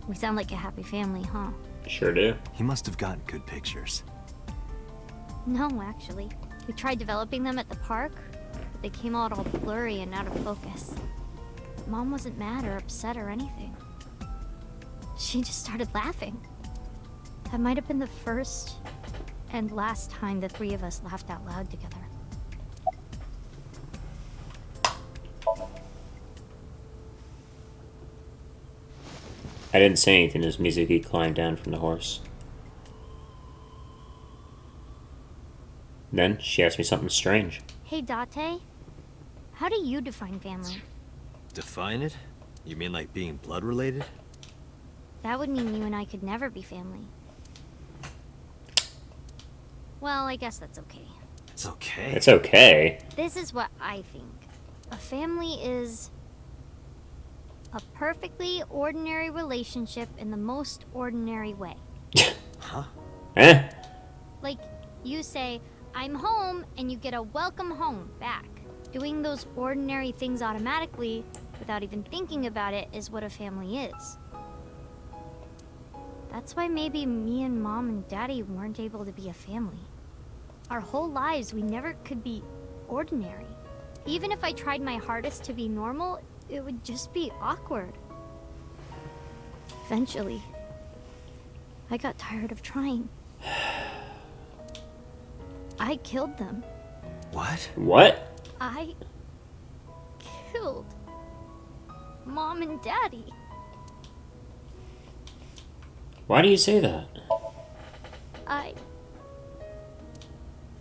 We sound like a happy family, huh? Sure do. He must have gotten good pictures. No, actually. We tried developing them at the park, but they came out all blurry and out of focus. Mom wasn't mad or upset or anything. She just started laughing. That might have been the first and last time the three of us laughed out loud together. I didn't say anything as Mizuki climbed down from the horse. Then she asked me something strange. Hey, Date. How do you define family? Define it? You mean like being blood related? That would mean you and I could never be family. Well, I guess that's okay. It's okay. It's okay. This is what I think. A family is a perfectly ordinary relationship in the most ordinary way. Huh? Eh? Like, you say, I'm home, and you get a welcome home back. Doing those ordinary things automatically, without even thinking about it, is what a family is. That's why maybe me and Mom and Daddy weren't able to be a family. Our whole lives, we never could be ordinary. Even if I tried my hardest to be normal, it would just be awkward. Eventually, I got tired of trying. I killed them. What? What? I killed Mom and Daddy. Why do you say that?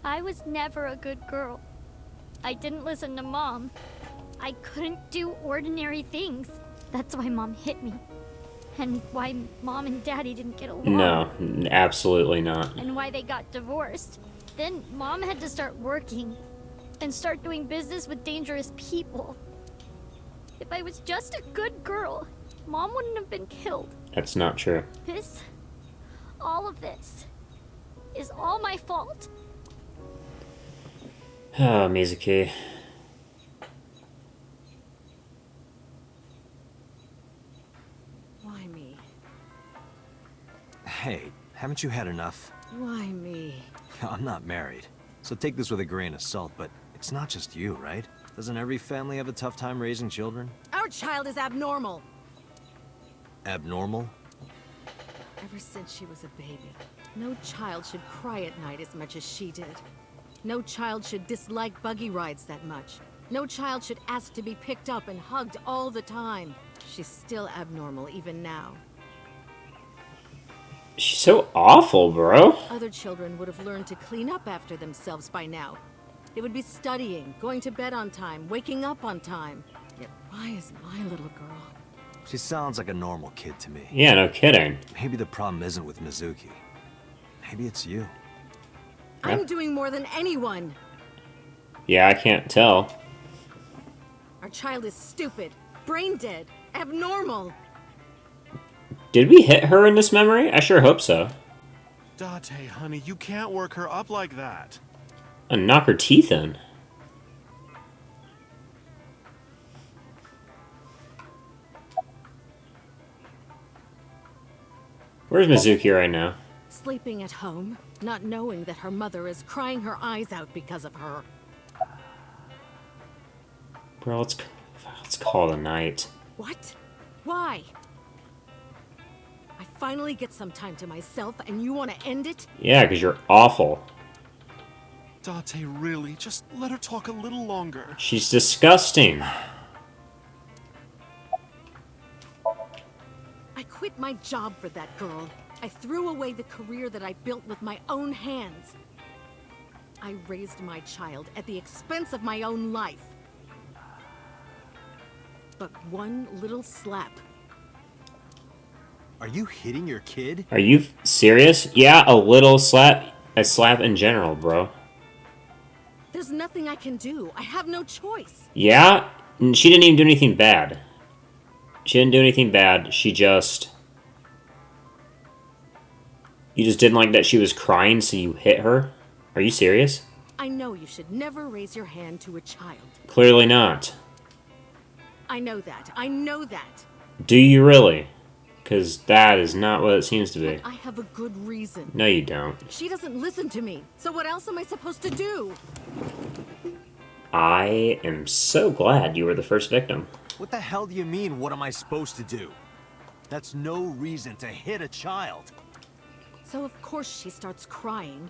I was never a good girl. I didn't listen to Mom. I couldn't do ordinary things. That's why Mom hit me. And why Mom and Daddy didn't get along. No, absolutely not. And why they got divorced. Then Mom had to start working and start doing business with dangerous people. If I was just a good girl, Mom wouldn't have been killed. That's not true. All of this, is all my fault. Oh, Mizuki. Why me? Hey, haven't you had enough? Why me? I'm not married, so take this with a grain of salt, but it's not just you, right? Doesn't every family have a tough time raising children? Our child is abnormal. Abnormal? Ever since she was a baby, no child should cry at night as much as she did. No child should dislike buggy rides that much. No child should ask to be picked up and hugged all the time. She's still abnormal even now. She's so awful, bro. Other children would have learned to clean up after themselves by now. They would be studying, going to bed on time, waking up on time. Yet why is my little girl? She sounds like a normal kid to me. Yeah, no kidding. Maybe the problem isn't with Mizuki. Maybe it's you. I'm doing more than anyone. Yeah, I can't tell. Our child is stupid, brain dead, abnormal. Did we hit her in this memory? I sure hope so. Date, honey, you can't work her up like that. And knock her teeth in. Where's Mizuki right now? Sleeping at home, not knowing that her mother is crying her eyes out because of her. Bro, let's call it a night. What? Why? I finally get some time to myself and you want to end it? Yeah, because you're awful. Date, really? Just let her talk a little longer. She's disgusting. I quit my job for that girl. I threw away the career that I built with my own hands. I raised my child at the expense of my own life. But one little slap, Are you hitting your kid? Are you serious? Yeah, a little slap. A slap in general, bro. There's nothing I can do. I have no choice. Yeah? She didn't even do anything bad. She didn't do anything bad. She just... You just didn't like that she was crying, so you hit her? Are you serious? I know you should never raise your hand to a child. Clearly not. I know that. I know that. Do you really? Because that is not what it seems to be. But I have a good reason. No, you don't. She doesn't listen to me. So what else am I supposed to do? I am so glad you were the first victim. What the hell do you mean, what am I supposed to do? That's no reason to hit a child. So of course she starts crying.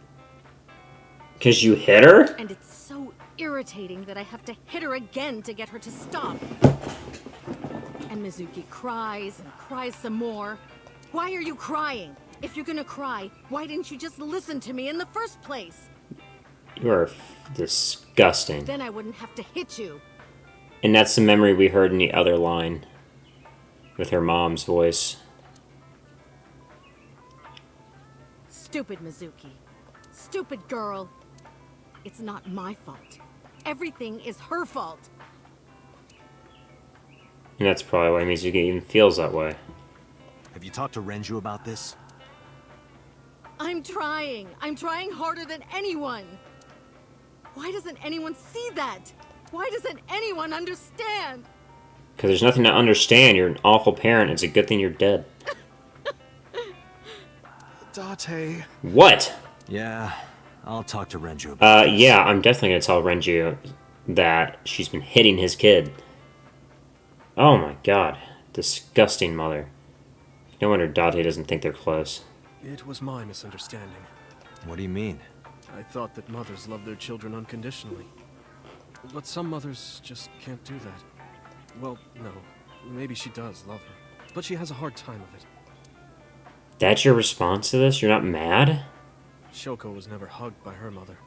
Because you hit her? And it's so irritating that I have to hit her again to get her to stop. And Mizuki cries and cries some more. Why are you crying? If you're gonna cry, why didn't you just listen to me in the first place? You are disgusting. Then I wouldn't have to hit you. And that's the memory we heard in the other line. With her mom's voice. Stupid Mizuki. Stupid girl. It's not my fault. Everything is her fault. And that's probably why Mizuki even feels that way. Have you talked to Renju about this? I'm trying. I'm trying harder than anyone. Why doesn't anyone see that? Why doesn't anyone understand? Because there's nothing to understand. You're an awful parent. It's a good thing you're dead. Date. What? Yeah, I'll talk to Renju about this. Yeah, I'm definitely going to tell Renju that she's been hitting his kid. Oh my god. Disgusting mother. No wonder Date doesn't think they're close. It was my misunderstanding. What do you mean? I thought that mothers love their children unconditionally. But some mothers just can't do that. Well, no. Maybe she does love her. But she has a hard time of it. That's your response to this? You're not mad? Shoko was never hugged by her mother.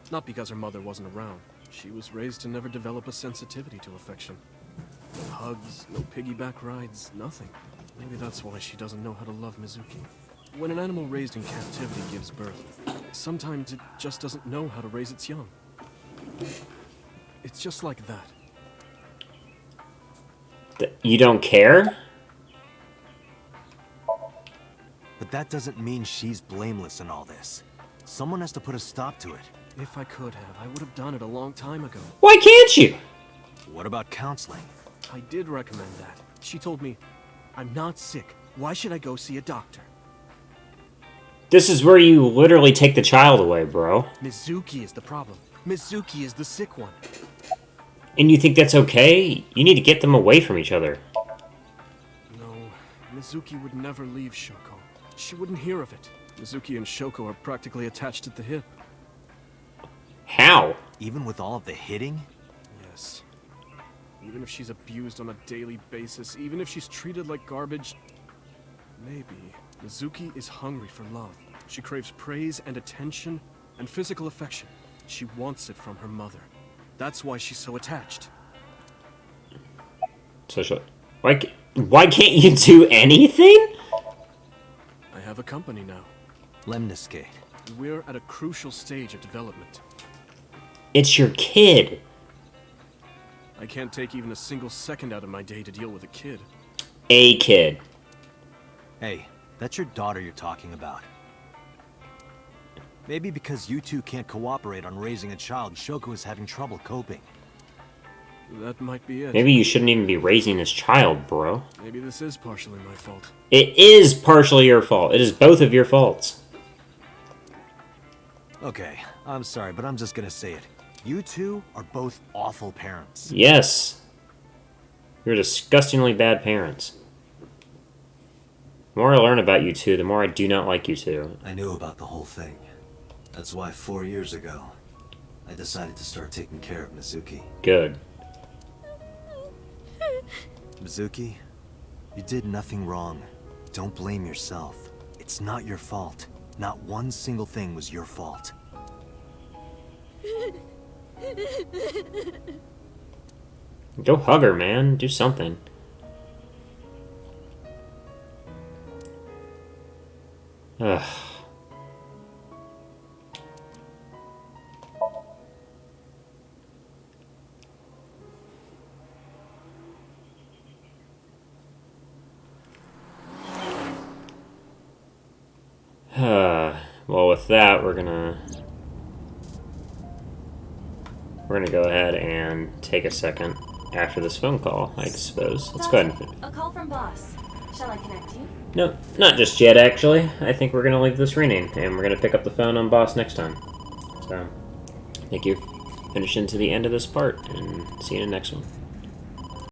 Not because her mother wasn't around. She was raised to never develop a sensitivity to affection. No hugs, no piggyback rides, nothing. Maybe that's why she doesn't know how to love Mizuki. When an animal raised in captivity gives birth, sometimes it just doesn't know how to raise its young. It's just like that. You don't care? But that doesn't mean she's blameless in all this. Someone has to put a stop to it. If I could have, I would have done it a long time ago. Why can't you? What about counseling? I did recommend that. She told me, I'm not sick. Why should I go see a doctor? This is where you literally take the child away, bro. Mizuki is the problem. Mizuki is the sick one. And you think that's okay? You need to get them away from each other. No, Mizuki would never leave Shoko. She wouldn't hear of it. Mizuki and Shoko are practically attached at the hip. How? Even with all of the hitting? Yes. Even if she's abused on a daily basis, even if she's treated like garbage, maybe Mizuki is hungry for love. She craves praise and attention and physical affection. She wants it from her mother. That's why she's so attached. So why can't you do anything? I have a company now. Lemniscate. We're at a crucial stage of development. It's your kid. I can't take even a single second out of my day to deal with a kid. A kid. Hey, that's your daughter you're talking about. Maybe because you two can't cooperate on raising a child, Shoko is having trouble coping. That might be it. Maybe you shouldn't even be raising this child, bro. Maybe this is partially my fault. It is partially your fault. It is both of your faults. Okay, I'm sorry, but I'm just gonna say it. You two are both awful parents. Yes. You're disgustingly bad parents. The more I learn about you two, the more I do not like you two. I knew about the whole thing. That's why 4 years ago, I decided to start taking care of Mizuki. Good. Mizuki, you did nothing wrong. Don't blame yourself. It's not your fault. Not one single thing was your fault. Go hug her, man. Do something. Ugh. Well, with that, we're gonna go ahead and take a second after this phone call, I suppose. Let's go ahead and... A call from boss. Shall I connect you? No, not just yet, actually. I think we're gonna leave this ringing, and we're gonna pick up the phone on boss next time. So, thank you for finishing to the end of this part, and see you in the next one.